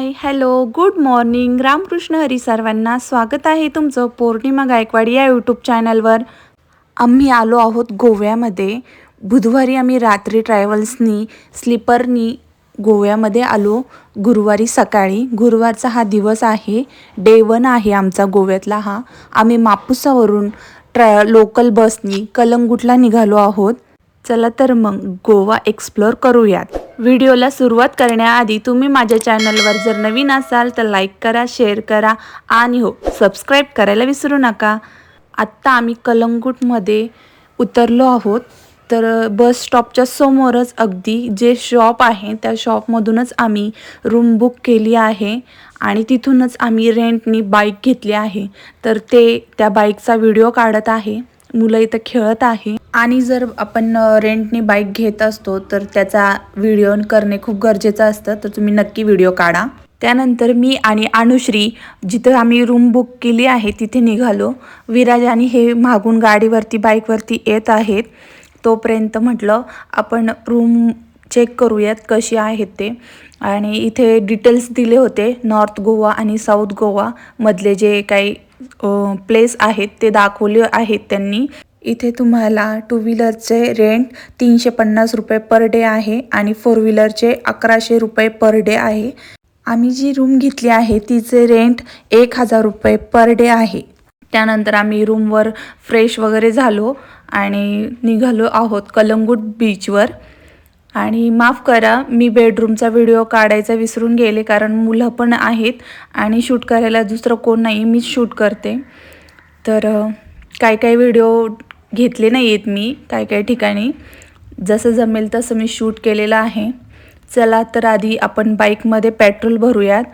हाय hello good morning Ramkrishna Hari सर्वांना स्वागत आहे तुमचं पौर्णिमा गायकवाड या यूट्यूब चॅनलवर। आम्ही आलो आहोत गोव्यामध्ये। बुधवारी आम्ही रात्री ट्रॅव्हल्सनी स्लीपरनी गोव्यामध्ये आलो। गुरुवारी सकाळी, गुरुवारचा हा दिवस आहे, डे 1 आहे आमचा गोव्यातला हा। आम्ही मापुसावरून लोकल बसनी कलंगूटला निघालो आहोत। चला तर मग गोवा एक्सप्लोर करूयात। व्हिडिओला सुरुवात करण्याआधी तुम्ही माझ्या चॅनलवर जर नवीन असाल तर लाईक करा, शेअर करा आणि हो सबस्क्राईब करायला विसरू नका। आत्ता आम्ही कलंगूटमध्ये उतरलो आहोत। तर बस स्टॉपच्या समोरच अगदी जे शॉप आहे त्या शॉपमधूनच आम्ही रूम बुक केली आहे आणि तिथूनच आम्ही रेंटनी बाईक घेतली आहे। तर त्या बाईकचा व्हिडिओ काढत आहे। मुलं इथं खेळत आहे आणि जर आपण रेंटनी बाईक घेत असतो तर त्याचा व्हिडिओ करणे खूप गरजेचं असतं। तर तुम्ही नक्की व्हिडिओ काढा। त्यानंतर मी आणि अनुश्री जिथे आम्ही रूम बुक केली आहे तिथे निघालो। विराज आणि हे मागून गाडीवरती बाईकवरती येत आहेत। तोपर्यंत म्हटलं आपण रूम चेक करूयात कशी आहेत ते। आणि इथे डिटेल्स दिले होते नॉर्थ गोवा आणि साऊथ गोवा मधले जे काही प्लेस आहेत ते दाखवले आहेत त्यांनी। इथे तुम्हाला 2 व्हीलरचे रेंट 350 रुपये पर डे आहे आणि 4 व्हीलरचे 1100 रुपये पर डे आहे। आम्ही जी रूम घेतली आहे तिचे रेंट 1000 रुपये पर डे आहे। त्यानंतर आम्ही रूमवर फ्रेश वगैरे झालो आणि निघालो आहोत कलंगूट बीचवर। आणि माफ करा मी बेडरूमचा व्हिडिओ काढायचा विसरून गेले कारण मुलं पण आहेत आणि शूट करायला दुसरं कोण नाही, मीच शूट करते। तर काय व्हिडिओ घेतले नाही आहेत मी काय ठिकाणी, जसं जमेल तसं मी शूट केलेलं आहे। चला तर आधी आपण बाईकमध्ये पेट्रोल भरूयात,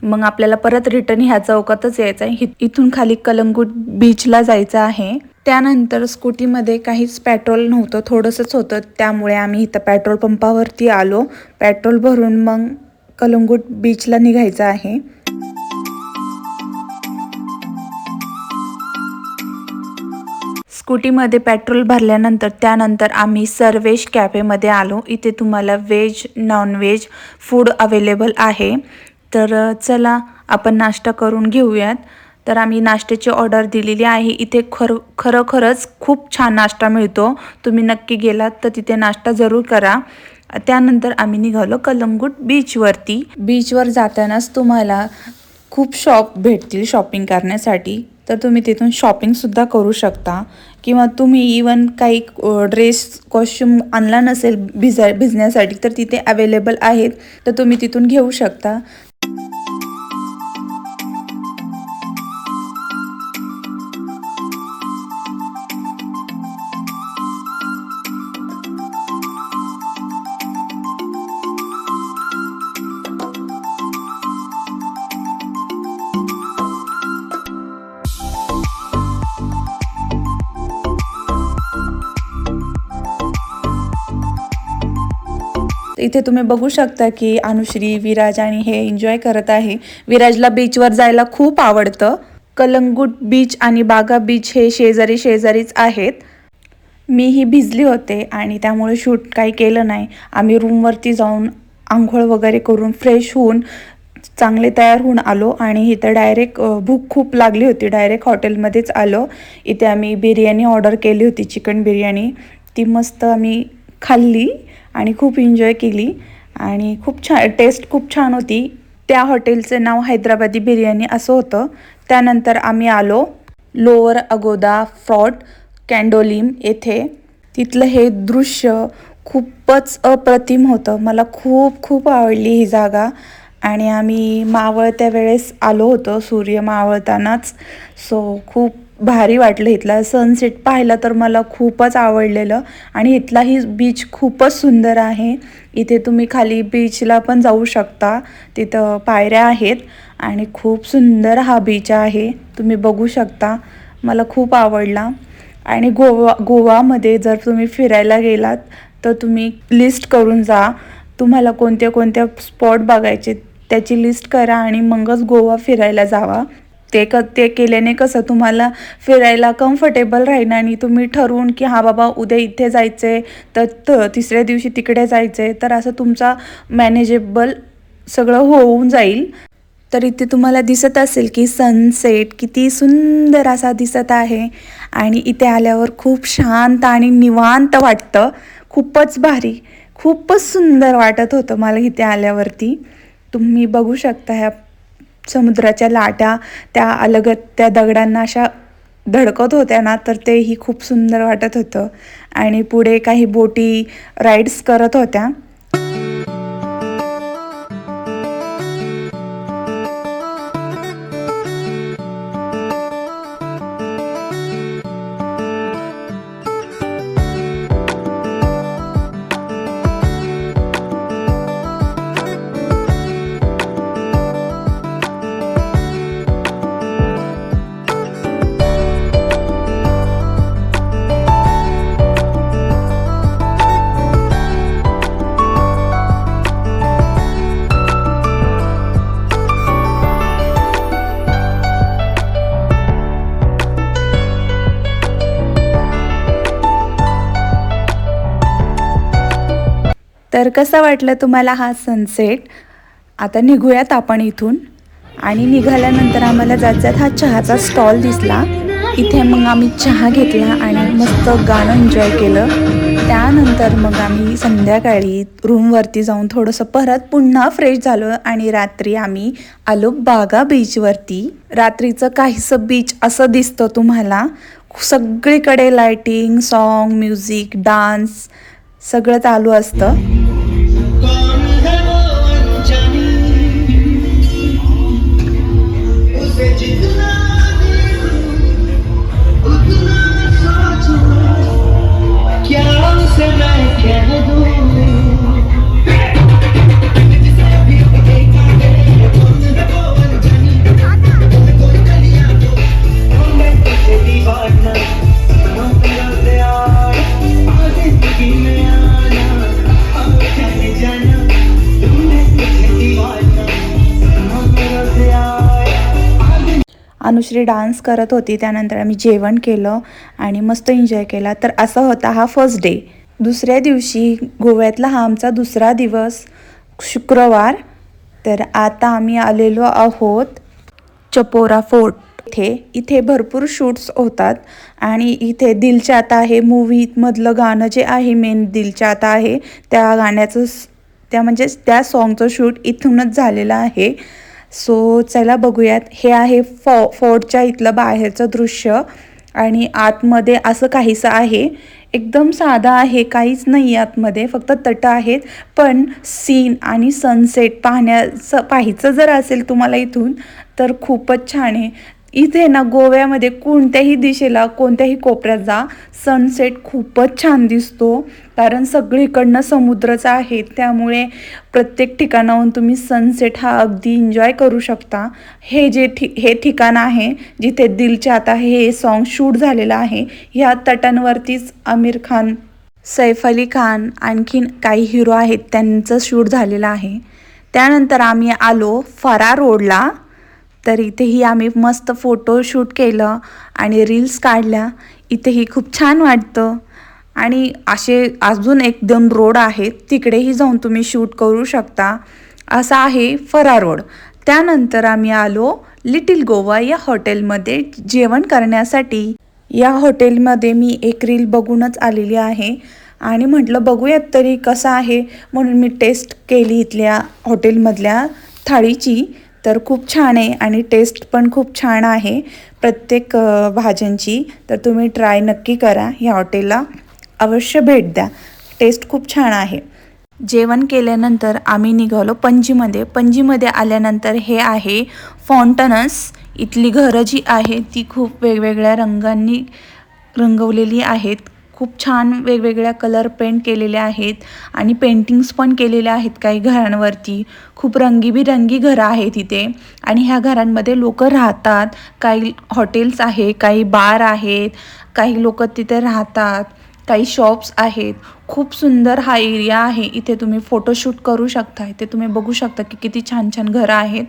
मग आपल्याला परत रिटर्न ह्या चौकातच यायचं आहे। इथून खाली कलंगूट बीचला जायचं आहे। त्यानंतर स्कूटीमध्ये काहीच पेट्रोल नव्हतं, थोडंसंच होतं, त्यामुळे आम्ही इथं पेट्रोल पंपावरती आलो। पेट्रोल भरून मग कलंगूट बीचला निघायचं आहे। स्कूटीमध्ये पेट्रोल भरल्यानंतर त्यानंतर आम्ही सर्वेश कॅफेमध्ये आलो। इथे तुम्हाला veg non veg food available आहे। तर चला आपण नाश्ता करून घेऊयात। तर आम्ही नाश्त्याची ऑर्डर दिलेली आहे। इथे खरोखरच खूप छान नाश्ता मिळतो, तुम्ही नक्की गेलात तर तिथे नाश्ता जरूर करा। त्यानंतर आम्ही निघालो कलंगूट बीचवरती। बीचवर जातानाच तुम्हाला खूप शॉप भेटतील शॉपिंग करण्यासाठी, तर तुम्ही तिथून शॉपिंगसुद्धा करू शकता किंवा तुम्ही इवन काही ड्रेस कॉस्ट्यूम आणला नसेल भिजण्यासाठी तर तिथे अवेलेबल आहेत, तर तुम्ही तिथून घेऊ शकता। इथे तुम्ही बघू शकता की अनुश्री, विराज आणि हे एन्जॉय करत आहे। विराजला बीचवर जायला खूप आवडतं। कलंगूट बीच आणि बागा बीच हे शेजारीच आहेत। मीही भिजली होते आणि त्यामुळे शूट काही केलं नाही। आम्ही रूमवरती जाऊन आंघोळ वगैरे करून फ्रेश होऊन चांगले तयार होऊन आलो आणि इथं डायरेक्ट भूक खूप लागली होती, डायरेक्ट हॉटेलमध्येच आलो। इथे आम्ही बिर्याणी ऑर्डर केली होती, चिकन बिर्याणी। ती मस्त आम्ही खाल्ली आणि खूप एन्जॉय केली आणि खूप छान टेस्ट खूप छान होती। त्या हॉटेलचं नाव हैदराबादी बिर्याणी असं होतं। त्यानंतर आम्ही आलो लोअर अगोदा फोर्ट कॅन्डोलिम येथे। तिथलं हे दृश्य खूपच अप्रतिम होतं, मला खूप आवडली ही जागा। आणि आम्ही मावळत्या वेळेस आलो होतो, सूर्य मावळतानाच, सो खूप भारी वाटलं। इथला सनसेट पाहिला तर मला खूपच आवडलेलं आणि इथलाही बीच खूपच सुंदर आहे। इथे तुम्ही खाली बीचला पण जाऊ शकता, तिथं पायऱ्या आहेत आणि खूप सुंदर हा बीच आहे, तुम्ही बघू शकता। मला खूप आवडला। आणि गोवामध्ये जर तुम्ही फिरायला गेलात तर तुम्ही लिस्ट करून जा, तुम्हाला कोणत्या स्पॉट बघायचे त्याची लिस्ट करा आणि मगच गोवा फिरायला जावा। ते केल्याने कसं तुम्हाला फिरायला कम्फर्टेबल राहील आणि तुम्ही ठरवून की हा बाबा उद्या इथे जायचं आहे तर तिसऱ्या दिवशी तिकडे जायचं आहे, तर असं तुमचा मॅनेजेबल सगळं होऊन जाईल. तर इथे तुम्हाला दिसत असेल की सनसेट किती सुंदर असा दिसत आहे आणि इथे आल्यावर खूप शांत आणि निवांत वाटतं. खूपच भारी, खूपच सुंदर वाटत होतं मला इथे आल्यावरती. तुम्ही बघू शकता ह्या समुद्राच्या लाटा त्या अलगत त्या दगडांना अशा धडकत होत्या ना, तर तेही खूप सुंदर वाटत होतं. आणि पुढे काही बोटी राईड्स करत होत्या. तर कसं वाटलं तुम्हाला हा सनसेट? आता निघूयात आपण इथून. आणि निघाल्यानंतर आम्हाला जायच्यात हा चहाचा स्टॉल दिसला. इथे मग आम्ही चहा घेतला आणि मस्त गाणं एन्जॉय केलं. त्यानंतर मग आम्ही संध्याकाळी रूमवरती जाऊन थोडंसं परत पुन्हा फ्रेश झालो आणि रात्री आम्ही आलो बागा बीचवरती. रात्रीचं काहीसं बीच असं दिसतं तुम्हाला. सगळीकडे लाइटिंग, सॉन्ग, म्युझिक, डान्स सगळं चालू असतं. अनुश्री डान्स करत होती. त्यानंतर आम्ही जेवण केलं आणि मस्त एन्जॉय केला. तर असा होता हा फर्स्ट डे. दुसऱ्या दिवशी गोव्यातला हा आमचा दुसरा दिवस, शुक्रवार. तर आता आम्ही आलेलो आहोत चपोरा फोर्ट. इथे भरपूर शूट्स होतात आणि इथे दिल चाहता आहे मूवीमधलं गाणं जे आहे, मेन दिल चाहता आहे त्या गाण्याचं त्या सॉन्गचं शूट इथूनच झालेलं आहे. सो चला बघूयात. हे आहे फोर्टच्या इथलं बाहेरचं दृश्य आणि आतमध्ये असं काहीसं आहे. एकदम साधा आहे, काहीच नाही आतमध्ये, फक्त तट आहेत. पण सीन आणि सनसेट पाहायचं जर असेल तुम्हाला इथून तर खूपच छान आहे. इथे ना गोव्यामध्ये कोणत्याही दिशेला कोणत्याही कोपऱ्यात जा, सनसेट खूपच छान दिसतो. कारण सगळीकडनं समुद्रच आहे, त्यामुळे प्रत्येक ठिकाणाहून तुम्ही सनसेट हा अगदी एन्जॉय करू शकता. हे ठिकाण आहे जिथे दिल चाहता है हे सॉन्ग शूट झालेलं आहे. ह्या तटांवरतीच आमिर खान, सैफ अली खान, आणखीन काही हिरो आहेत त्यांचं शूट झालेलं आहे. त्यानंतर आम्ही आलो फरा रोडला. तर इथेही आम्ही मस्त फोटोशूट केलं आणि रील्स काढल्या. इथेही खूप छान वाटतं. आणि असे अजून 1-2 रोड आहेत, तिकडेही जाऊन तुम्ही शूट करू शकता. असा आहे फरा रोड. त्यानंतर आम्ही आलो लिटिल गोवा या हॉटेलमध्ये जेवण करण्यासाठी. या हॉटेलमध्ये मी एक रील बघूनच आलेली आहे आणि म्हटलं बघूयात तरी कसं आहे, म्हणून मी टेस्ट केली इथल्या हॉटेलमधल्या थाळीची. तर खूप छान आहे आणि टेस्ट पण खूप छान आहे प्रत्येक भाज्यांची. तर तुम्ही ट्राय नक्की करा, ह्या हॉटेलला अवश्य भेट द्या. टेस्ट खूप छान आहे. जेवण केल्यानंतर आम्ही निघालो पणजीमध्ये. पणजीमध्ये आल्यानंतर हे आहे फाउंटनस. इथली घरं जी आहे ती खूप वेगवेगळ्या रंगांनी रंगवलेली आहेत. खूप छान वेगवेगळ्या कलर पेंट केलेले आहेत आणि पेंटिंग्स पण केलेल्या आहेत काही घरांवरती. खूप रंगीबिरंगी घरं आहेत इथे आणि ह्या घरांमध्ये लोक राहतात. काही हॉटेल्स आहे, काही बार आहेत, काही लोक तिथे राहतात, काही शॉप्स आहेत. खूप सुंदर हा एरिया आहे. इथे तुम्ही फोटोशूट करू शकता. इथे तुम्ही बघू शकता की किती छान छान घरं आहेत.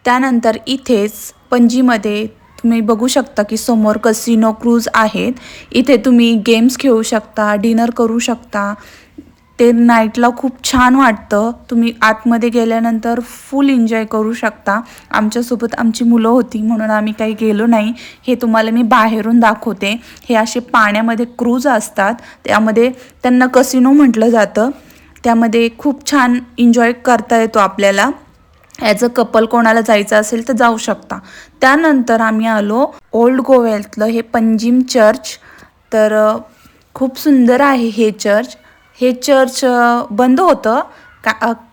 त्यानंतर इथेच पणजीमध्ये तुम्ही बघू शकता की समोर कसिनो क्रूज आहेत. इथे तुम्ही गेम्स खेळू शकता, डिनर करू शकता. ते नाईटला खूप छान वाटतं. तुम्ही आतमध्ये गेल्यानंतर फुल एन्जॉय करू शकता. आमच्यासोबत आमची मुलं होती म्हणून आम्ही काही गेलो नाही. हे तुम्हाला मी बाहेरून दाखवते. हे असे पाण्यामध्ये क्रूज असतात, त्यामध्ये त्यांना कसिनो म्हटलं जातं. त्यामध्ये खूप छान एन्जॉय करता येतो आपल्याला. ॲज अ कपल कोणाला जायचं असेल तर जाऊ शकता. त्यानंतर आम्ही आलो ओल्ड गोव्यातलं हे पंजिम चर्च. तर खूप सुंदर आहे हे चर्च. हे चर्च बंद होतं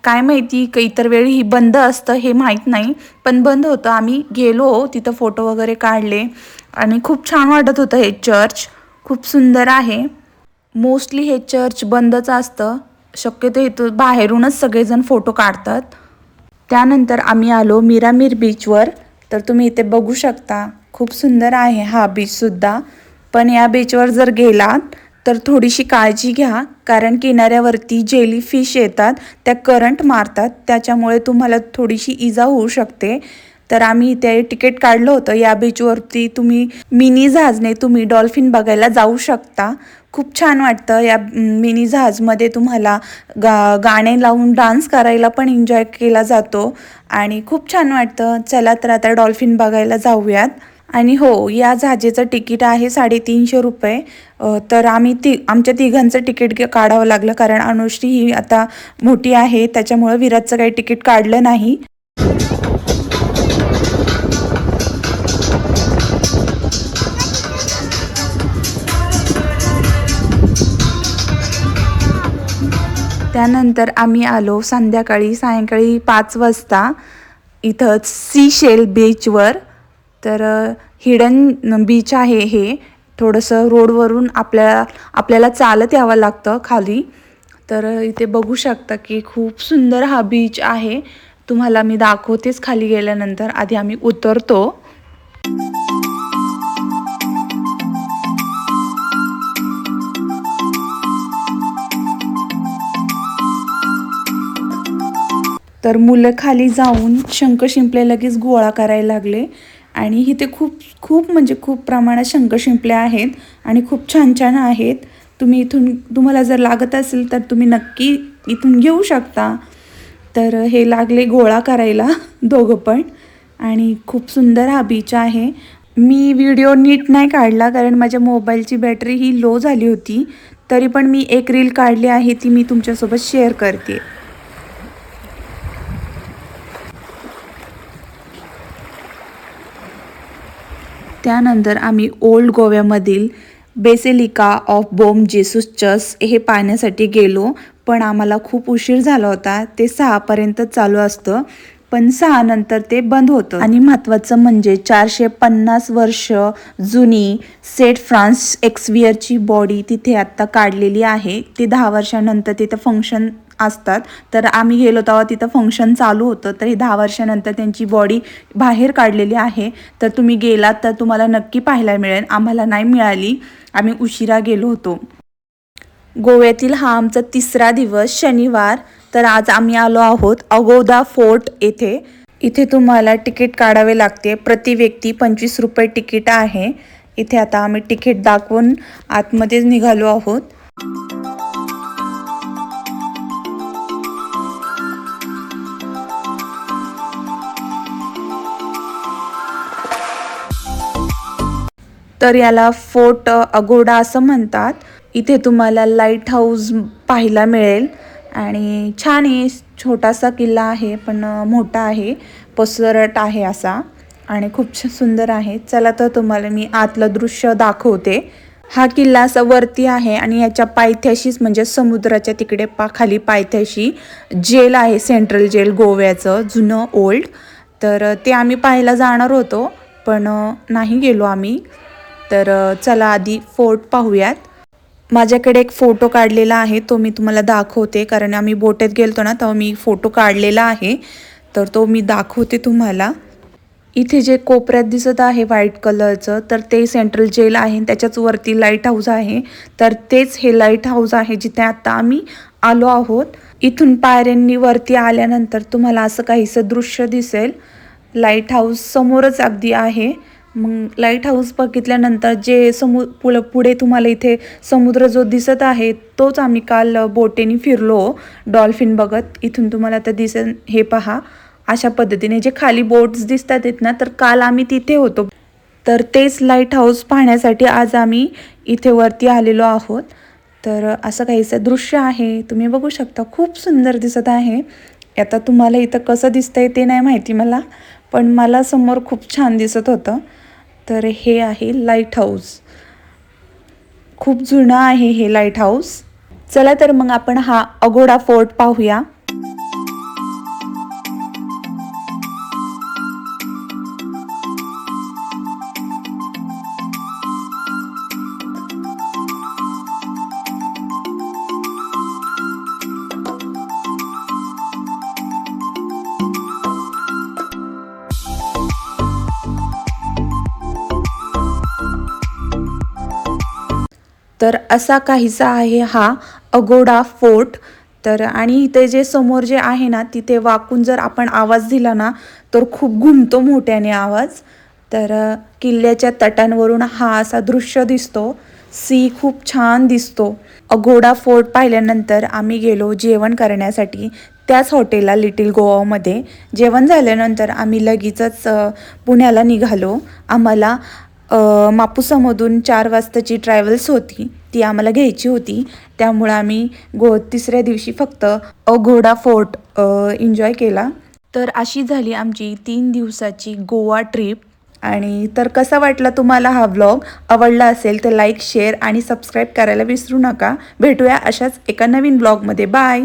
काय माहिती, का इतर वेळी ही बंद असतं हे माहीत नाही, पण बंद होतं. आम्ही गेलो तिथं, फोटो वगैरे काढले आणि खूप छान वाटत होतं. हे चर्च खूप सुंदर आहे. मोस्टली हे चर्च बंदच असतं, शक्यतो इथं बाहेरूनच सगळेजण फोटो काढतात. त्यानंतर आम्ही आलो मिरामीर बीचवर. तर तुम्ही इथे बघू शकता, खूप सुंदर आहे हा बीचसुद्धा. पण या बीचवर जर गेलात तर थोडीशी काळजी घ्या, कारण किनाऱ्यावरती जेली फिश येतात, त्या करंट मारतात, त्याच्यामुळे तुम्हाला थोडीशी इजा होऊ शकते. तर आम्ही इथे तिकीट काढलं होतं. या बीचवरती तुम्ही मिनी जहाजने तुम्ही डॉल्फिन बघायला जाऊ शकता. खूप छान वाटतं. या मिनी जहाजमध्ये तुम्हाला गाणे लावून डान्स करायला पण एन्जॉय केला जातो आणि खूप छान वाटतं. चला तर आता डॉल्फिन बघायला जाऊयात. आणि हो, या जहाजेचं तिकीट आहे 350 रुपये. तर आम्ही आमच्या तिघांचं तिकीट काढावं लागलं, कारण अनुश्री ही आता मोठी आहे, त्याच्यामुळं विराजचं काही तिकीट काढलं नाही. त्यानंतर आम्ही आलो सायंकाळी 5 वाजता इथंच सीशेल बीचवर. तर हिडन बीच आहे हे. थोडंसं रोडवरून आपल्याला चालत यावं लागतं खाली. तर इथे बघू शकता की खूप सुंदर हा बीच आहे. तुम्हाला मी दाखवतेच खाली गेल्यानंतर. आधी आम्ही उतरतो. तर मुलं खाली जाऊन शंख शिंपले लगेच गोळा करायला लागले आणि इथे खूप प्रमाणात शंख शिंपले आहेत आणि खूप छान छान आहेत. तुम्हाला जर लागत असेल तर तुम्ही नक्की इथून घेऊ शकता. तर हे लागले गोळा करायला दोघं पण. आणि खूप सुंदर हा बीच आहे. मी व्हिडिओ नीट नाही काढला, कारण माझ्या मोबाईलची बॅटरी ही लो झाली होती. तरी पण मी एक रील काढली आहे, ती मी तुमच्यासोबत शेअर करते. त्यानंतर आम्ही ओल्ड गोव्यामधील basilica of Bom Jesus church हे पाहण्यासाठी गेलो. पण आम्हाला खूप उशीर झाला होता. ते 6 चालू असतं, पण 6 नंतर ते बंद होतं. आणि महत्त्वाचं म्हणजे 450 वर्ष जुनी सेंट फ्रान्स एक्सवियरची बॉडी तिथे आत्ता काढलेली आहे. ती 10 वर्षानंतर तिथं फंक्शन असतात. तर आम्ही गेलो तेव्हा तिथं फंक्शन चालू होतं. तर ही 10 वर्षानंतर त्यांची बॉडी बाहेर काढलेली आहे. तर तुम्ही गेलात तर तुम्हाला नक्की पाहायला मिळेल. आम्हाला नाही मिळाली, आम्ही उशिरा गेलो होतो. गोव्यातील हा आमचा 3रा दिवस, शनिवार. तर आज आम्ही आलो आहोत अगोदा फोर्ट येथे. इथे तुम्हाला तिकीट काढावे लागते. प्रति व्यक्ती 25 रुपये तिकीट आहे. इथे आता आम्ही तिकीट दाखवून आतमध्येच निघालो आहोत. तर याला फोर्ट अगोडा असं म्हणतात. इथे तुम्हाला लाईट हाऊस पाहायला मिळेल आणि छान आहे. छोटासा किल्ला आहे, पण मोठा आहे, पसरट आहे असा आणि खूप सुंदर आहे. चला तर तुम्हाला मी आतलं दृश्य दाखवते. हा किल्ला असा वरती आहे आणि याच्या पायथ्याशीच, म्हणजे समुद्राच्या तिकडे खाली पायथ्याशी जेल आहे, सेंट्रल जेल गोव्याचं जुनं ओल्ड. तर ते आम्ही पाहायला जाणार होतो, पण नाही गेलो आम्ही. तर चला आधी फोर्ट पाहूयात. माझ्याकडे एक फोटो काढलेला आहे, तो मी तुम्हाला दाखवते, कारण आम्ही बोटेत गेलतो ना तेव्हा मी फोटो काढलेला आहे. तर तो मी दाखवते तुम्हाला. इथे जे कोपऱ्यात दिसत आहे व्हाईट कलरचं, तर ते सेंट्रल जेल आहे. त्याच्याच वरती लाईट हाऊस आहे. तर तेच हे लाईट हाऊस आहे जिथे आता आम्ही आलो आहोत. इथून पायऱ्यांनी वरती आल्यानंतर तुम्हाला असं काहीसं दृश्य दिसेल. लाईट हाऊस समोरच अगदी आहे. मग लाईट हाऊस बघितल्यानंतर जे पुढे तुम्हाला इथे समुद्र जो दिसत आहे तोच आम्ही काल बोटेने फिरलो डॉल्फिन बघत. इथून तुम्हाला आता दिसेल, हे पहा अशा पद्धतीने जे खाली बोट्स दिसतात आहेत ना, तर काल आम्ही तिथे होतो. तर तेच लाईट हाऊस पाहण्यासाठी आज आम्ही इथे वरती आलेलो आहोत. तर असं काहीसं दृश्य आहे, तुम्ही बघू शकता, खूप सुंदर दिसत आहे. आता तुम्हाला इथं कसं दिसतंय ते नाही माहिती मला, पण मला समोर खूप छान दिसत होतं. तर हे आहे लाईट हाऊस, खूप जुनं आहे हे लाईट हाऊस. चला तर मग आपण हा अगोडा फोर्ट पाहूया. तर असा काहीसा आहे हा अगोडा फोर्ट. तर आणि इथे जे समोर जे आहे ना, तिथे वाकून जर आपण आवाज दिला ना तर खूप घुमतो मोठ्याने आवाज. तर किल्ल्याच्या तटांवरून हा असा दृश्य दिसतो. सी खूप छान दिसतो. अगोडा फोर्ट पाहिल्यानंतर आम्ही गेलो जेवण करण्यासाठी त्याच हॉटेलला लिटिल गोवामध्ये. जेवण झाल्यानंतर आम्ही लगेचच पुण्याला निघालो. आम्हाला मापुसामधून 4 वाजताची ट्रॅव्हल्स होती, ती आम्हाला घ्यायची होती. त्यामुळे आम्ही तिसऱ्या दिवशी फक्त अगोडा फोर्ट एन्जॉय केला. तर अशी झाली आमची 3 दिवसाची गोवा ट्रिप. आणि तर कसा वाटला तुम्हाला हा व्लॉग? आवडला असेल तर लाईक, शेअर आणि सबस्क्राईब करायला विसरू नका. भेटूया अशाच एका नवीन व्लॉगमध्ये. बाय.